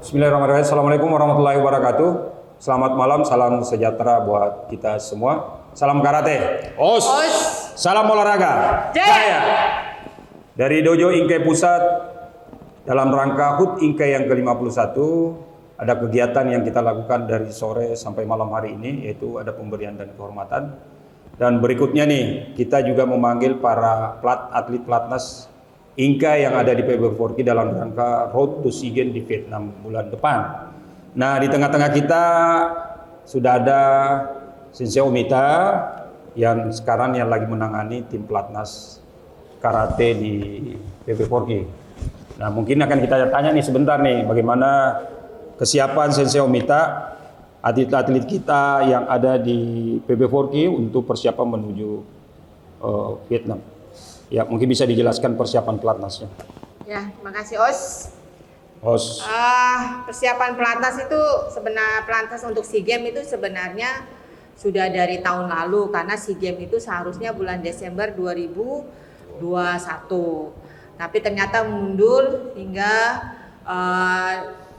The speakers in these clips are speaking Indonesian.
Bismillahirrahmanirrahim. Assalamualaikum warahmatullahi wabarakatuh. Selamat malam, salam sejahtera buat kita semua. Salam karate. Os. Salam olahraga. Jaya. Dari Dojo Inkai Pusat, dalam rangka HUT Inkai yang ke-51, ada kegiatan yang kita lakukan dari sore sampai malam hari ini, yaitu ada pemberian dan kehormatan. Dan berikutnya nih, kita juga memanggil para atlet pelatnas Inkai yang ada di PB4K dalam rangka Road to SEA Games di Vietnam bulan depan. Nah, di tengah-tengah kita sudah ada Sensei Omita yang sekarang yang lagi menangani tim pelatnas karate di PB4K. Nah, mungkin akan kita tanya nih sebentar nih, bagaimana kesiapan Sensei Omita, atlet-atlet kita yang ada di PB4K untuk persiapan menuju Vietnam. Ya, mungkin bisa dijelaskan persiapan pelatnasnya. Ya, makasih Os. Persiapan pelatnas itu pelatnas untuk SEA Games itu sebenarnya sudah dari tahun lalu, karena SEA Games itu seharusnya bulan Desember 2021. Tapi ternyata mundur hingga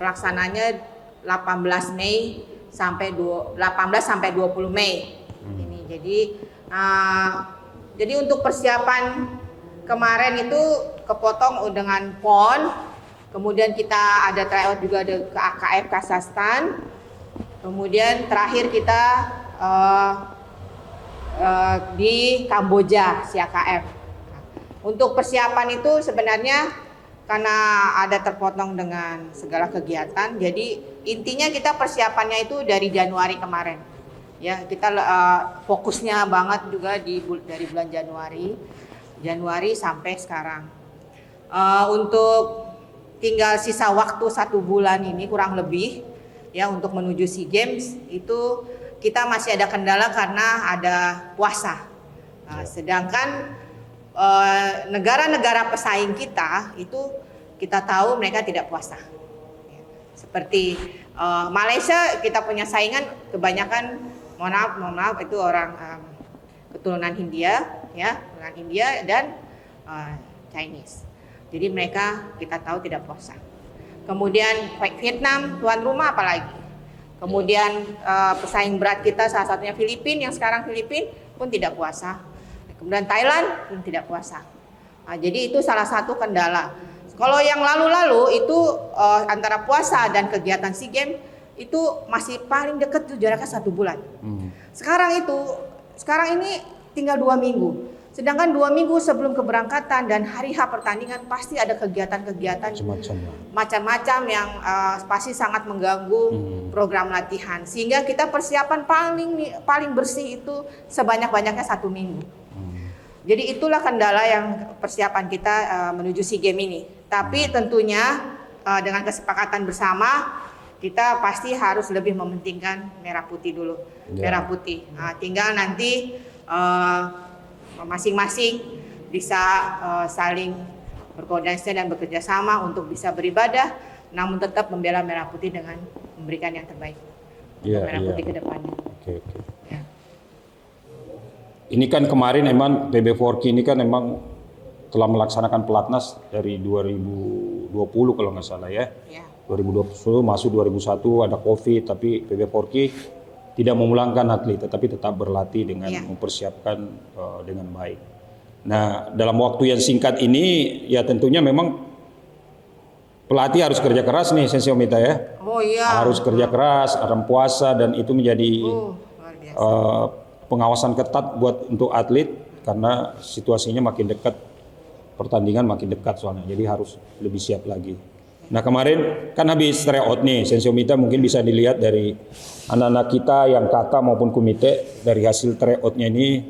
pelaksananya 18 Mei sampai 18 sampai 20 Mei. Ini jadi untuk persiapan kemarin itu kepotong dengan PON, kemudian kita ada tryout juga ke AKF Kazakhstan, kemudian terakhir kita di Kamboja CAKF. Untuk persiapan itu sebenarnya karena ada terpotong dengan segala kegiatan, jadi intinya kita persiapannya itu dari Januari kemarin. Ya, kita fokusnya banget juga dari bulan Januari sampai sekarang. Untuk tinggal sisa waktu 1 bulan ini kurang lebih ya untuk menuju SEA Games itu kita masih ada kendala karena ada puasa. Sedangkan negara-negara pesaing kita itu kita tahu mereka tidak puasa. Seperti Malaysia, kita punya saingan kebanyakan mohon maaf itu orang keturunan Hindia ya, keturunan India dan Chinese. Jadi mereka kita tahu tidak puasa. Kemudian Vietnam tuan rumah apalagi. Kemudian pesaing berat kita salah satunya Filipina, yang sekarang Filipina pun tidak puasa. Kemudian Thailand pun tidak puasa. Jadi itu salah satu kendala. Kalau yang lalu-lalu itu antara puasa dan kegiatan SEA Games itu masih paling dekat tuh jaraknya 1 bulan. Sekarang ini tinggal 2 minggu. Sedangkan 2 minggu sebelum keberangkatan dan hari H pertandingan pasti ada kegiatan-kegiatan macam-macam yang pasti sangat mengganggu program latihan. Sehingga kita persiapan paling bersih itu sebanyak-banyaknya 1 minggu. Jadi itulah kendala yang persiapan kita menuju SEA Games ini. Tapi tentunya dengan kesepakatan bersama kita pasti harus lebih mementingkan merah putih dulu. Merah putih. Tinggal nanti masing-masing bisa saling berkoordinasi dan bekerja sama untuk bisa beribadah, namun tetap membela merah putih dengan memberikan yang terbaik untuk merah putih ke depannya. Ya. Ini kan kemarin emang PB4K ini kan emang telah melaksanakan pelatnas dari 2020 kalau nggak salah ya. 2020 masuk 2001 ada COVID, tapi PB4K tidak memulangkan atlet, tetapi tetap berlatih dengan mempersiapkan dengan baik. Nah, dalam waktu yang singkat ini ya tentunya memang pelatih harus kerja keras nih, Sensei Omita ya. Harus kerja keras, ada puasa, dan itu menjadi pengawasan ketat untuk atlet karena situasinya makin dekat, pertandingan makin dekat soalnya, jadi harus lebih siap lagi. Nah, kemarin kan habis tryout nih, Sensei Omita, mungkin bisa dilihat dari anak-anak kita yang kata maupun komite dari hasil tryoutnya ini,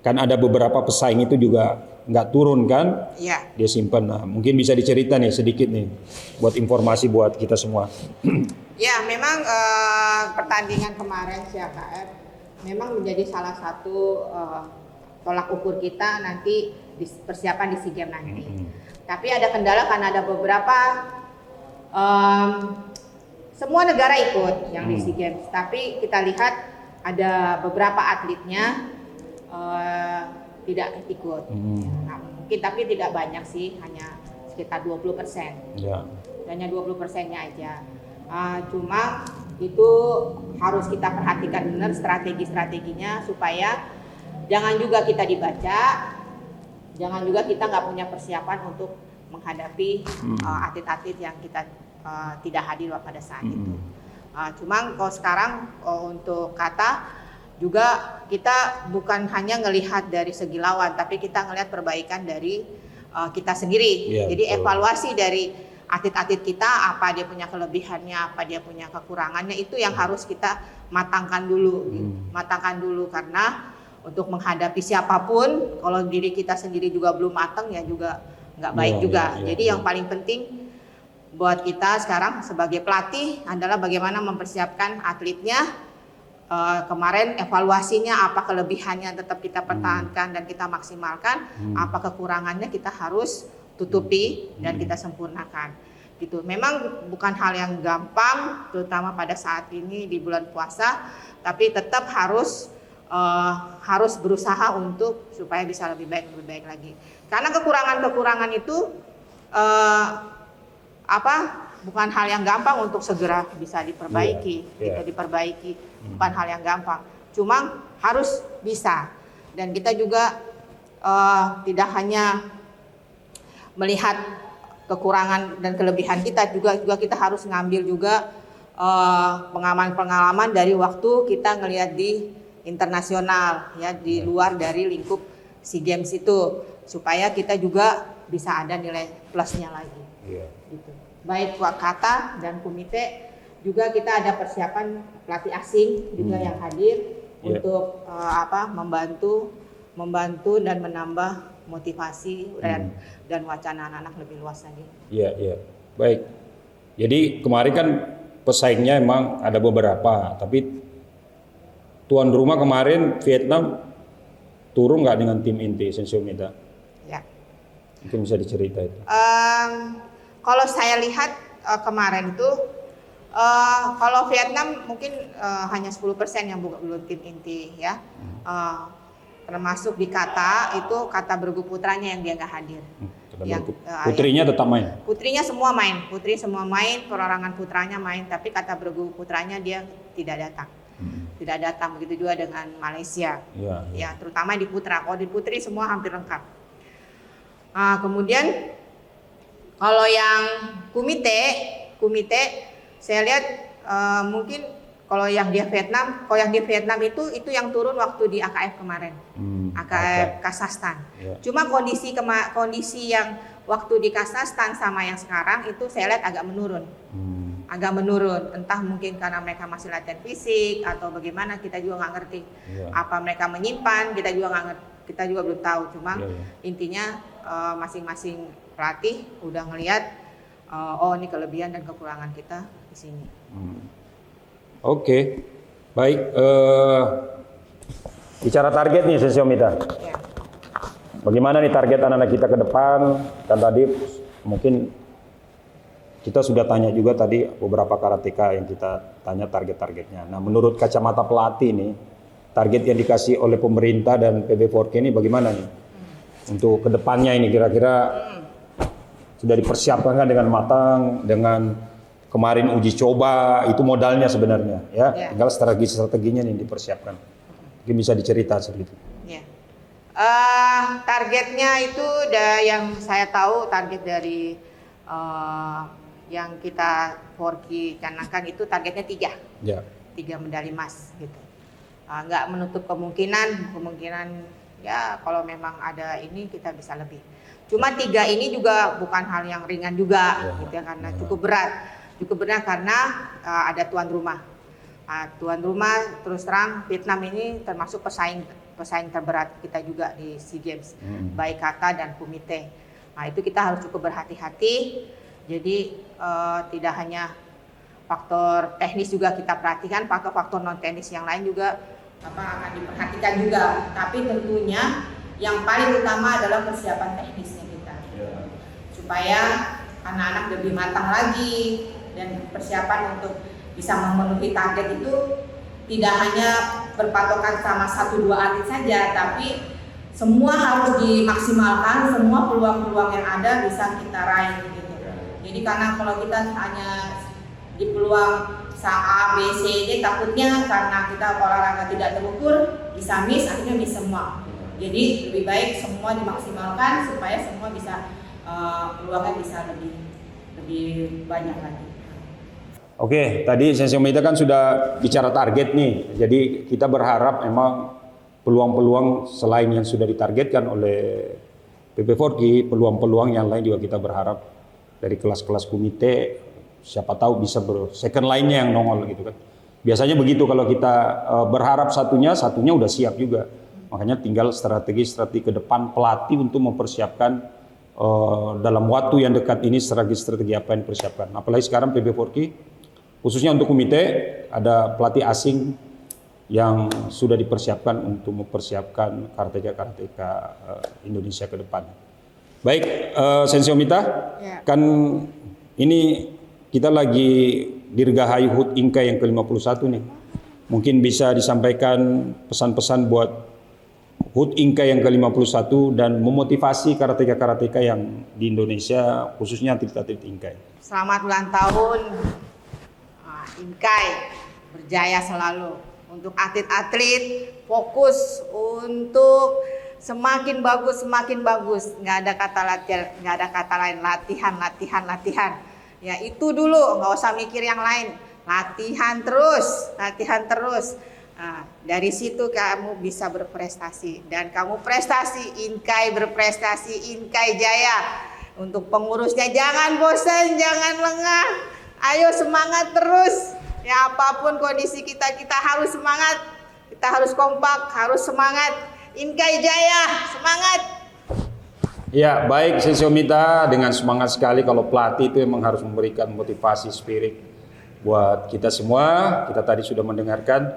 kan ada beberapa pesaing itu juga nggak turun kan? Iya. Dia simpan. Nah, mungkin bisa dicerita nih sedikit nih buat informasi buat kita semua. Ya, memang pertandingan kemarin CAKF memang menjadi salah satu tolak ukur kita nanti di persiapan di SEA Games nanti. Tapi ada kendala karena ada beberapa semua negara ikut yang di SEA Games, tapi kita lihat ada beberapa atletnya tidak ikut. Nah, mungkin tapi tidak banyak sih, hanya sekitar 20%. Hanya 20%-nya aja. Cuma itu harus kita perhatikan benar strategi-strateginya supaya jangan juga kita dibaca, jangan juga kita nggak punya persiapan untuk menghadapi atlet-atlet yang kita tidak hadir pada saat itu. Cuma kalau sekarang untuk kata juga kita bukan hanya ngelihat dari segi lawan, tapi kita ngelihat perbaikan dari kita sendiri. Jadi evaluasi dari atlet-atlet kita, apa dia punya kelebihannya, apa dia punya kekurangannya, itu yang harus kita matangkan dulu. Matangkan dulu, karena untuk menghadapi siapapun, kalau diri kita sendiri juga belum matang ya juga nggak baik juga. Jadi yang paling penting buat kita sekarang sebagai pelatih adalah bagaimana mempersiapkan atletnya. Kemarin evaluasinya apa kelebihannya tetap kita pertahankan dan kita maksimalkan, apa kekurangannya kita harus tutupi dan kita sempurnakan. Gitu. Memang bukan hal yang gampang, terutama pada saat ini di bulan puasa, tapi tetap harus berusaha untuk supaya bisa lebih baik lagi. Karena kekurangan itu bukan hal yang gampang untuk segera bisa diperbaiki, bukan hal yang gampang. Cuma harus bisa, dan kita juga tidak hanya melihat kekurangan dan kelebihan kita, juga kita harus ngambil juga pengalaman dari waktu kita ngelihat di internasional, ya, di luar dari lingkup SEA Games itu, supaya kita juga bisa ada nilai plusnya lagi. Gitu. Baik Kata dan komite juga kita ada persiapan pelatih asing juga yang hadir untuk membantu dan menambah motivasi dan wacana anak-anak lebih luas lagi. Iya. Baik. Jadi kemarin kan pesaingnya emang ada beberapa, tapi tuan rumah kemarin Vietnam turun nggak dengan tim inti Sensiomita? Ya. Mungkin bisa dicerita itu. Kalau saya lihat kemarin itu, kalau Vietnam mungkin hanya 10% yang belum tim inti, ya. Termasuk di kata Bergu putranya yang dia nggak hadir. Putrinya tetap main? Putrinya semua main, perorangan putranya main, tapi kata Bergu putranya dia tidak datang. Tidak datang, begitu juga dengan Malaysia. Ya, terutama di putra. Kalau di putri semua hampir lengkap. Kemudian kalau yang komite saya lihat mungkin kalau yang di Vietnam itu yang turun waktu di AKF kemarin, AKF Kazakhstan. Cuma kondisi yang waktu di Kazakhstan sama yang sekarang itu saya lihat agak menurun. Entah mungkin karena mereka masih latihan fisik atau bagaimana, kita juga nggak ngerti. Apa mereka menyimpan, kita juga belum tahu. Cuma intinya masing-masing pelatih udah ngelihat ini kelebihan dan kekurangan kita di sini. Oke. Baik, bicara target nih Sensiomita. Bagaimana nih target anak-anak kita ke depan? Kan tadi mungkin kita sudah tanya juga tadi beberapa karateka yang kita tanya target-targetnya. Nah, menurut kacamata pelatih nih, target yang dikasih oleh pemerintah dan PB4K ini bagaimana nih? Untuk kedepannya ini kira-kira sudah dipersiapkan kan dengan matang, dengan kemarin uji coba, itu modalnya sebenarnya, ya. Tinggal strateginya nih dipersiapkan. Mungkin bisa dicerita sedikit. Targetnya itu yang saya tahu, target dari yang kita 4K canangkan itu targetnya 3 medali emas gitu. Nggak menutup kemungkinan ya kalau memang ada ini kita bisa lebih. Cuma 3 ini juga bukan hal yang ringan juga, gitu ya, karena cukup berat karena ada tuan rumah. Tuan rumah terus terang Vietnam ini termasuk pesaing terberat kita juga di SEA Games, baik kata dan komite. Nah, itu kita harus cukup berhati-hati. Jadi tidak hanya faktor teknis juga kita perhatikan, faktor non teknis yang lain juga akan diperhatikan juga. Tapi tentunya yang paling utama adalah persiapan teknisnya kita, supaya anak-anak lebih matang lagi, dan persiapan untuk bisa memenuhi target itu tidak hanya berpatokan sama 1-2 atlet saja, tapi semua harus dimaksimalkan, semua peluang-peluang yang ada bisa kita raih gitu. Jadi karena kalau kita hanya di peluang A, B, C, D, takutnya karena kita olahraga tidak terukur bisa miss, akhirnya miss semua. Jadi lebih baik semua dimaksimalkan supaya semua bisa peluangnya bisa lebih banyak lagi. Oke, tadi Sensei Omita kan sudah bicara target nih. Jadi kita berharap memang peluang-peluang selain yang sudah ditargetkan oleh PP4K, peluang-peluang yang lain juga kita berharap dari kelas-kelas komite, siapa tahu bisa second line-nya yang nongol gitu kan. Biasanya begitu kalau kita berharap satunya udah siap juga. Makanya tinggal strategi-strategi ke depan pelatih untuk mempersiapkan dalam waktu yang dekat ini strategi-strategi apa yang dipersiapkan. Apalagi sekarang PP4K khususnya untuk komite ada pelatih asing yang sudah dipersiapkan untuk mempersiapkan karateka Indonesia ke depan. Baik, Sensei Omita, kan ini kita lagi dirgahayu HUT Inkai yang ke-51 nih. Mungkin bisa disampaikan pesan-pesan buat HUT Inkai yang ke-51 dan memotivasi karateka yang di Indonesia, khususnya atlet-atlet Inkai. Selamat ulang tahun Inkai, berjaya selalu. Untuk atlet-atlet fokus untuk semakin bagus, nggak ada kata latihan, nggak ada kata lain, latihan. Ya itu dulu, nggak usah mikir yang lain, latihan terus. Nah, dari situ kamu bisa berprestasi dan kamu prestasi, Inkai berprestasi, Inkai jaya. Untuk pengurusnya jangan bosan, jangan lengah, ayo semangat terus. Ya apapun kondisi kita harus semangat, kita harus kompak, harus semangat. Inkai jaya, semangat. Ya baik Sensei Omita, dengan semangat sekali kalau pelatih itu memang harus memberikan motivasi spirit buat kita semua. Kita tadi sudah mendengarkan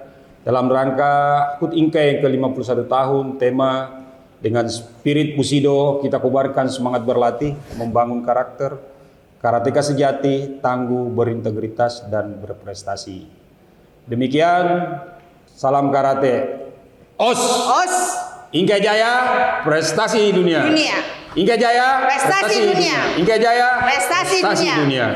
dalam rangka HUT Inkai yang ke-51 tahun, tema dengan spirit Bushido kita kobarkan semangat berlatih, membangun karakter, karateka sejati, tangguh, berintegritas, dan berprestasi. Demikian, salam karate. OS! Inkai Jaya, prestasi dunia. Inkai Jaya, Prestasi dunia. Inkai Jaya, Prestasi dunia.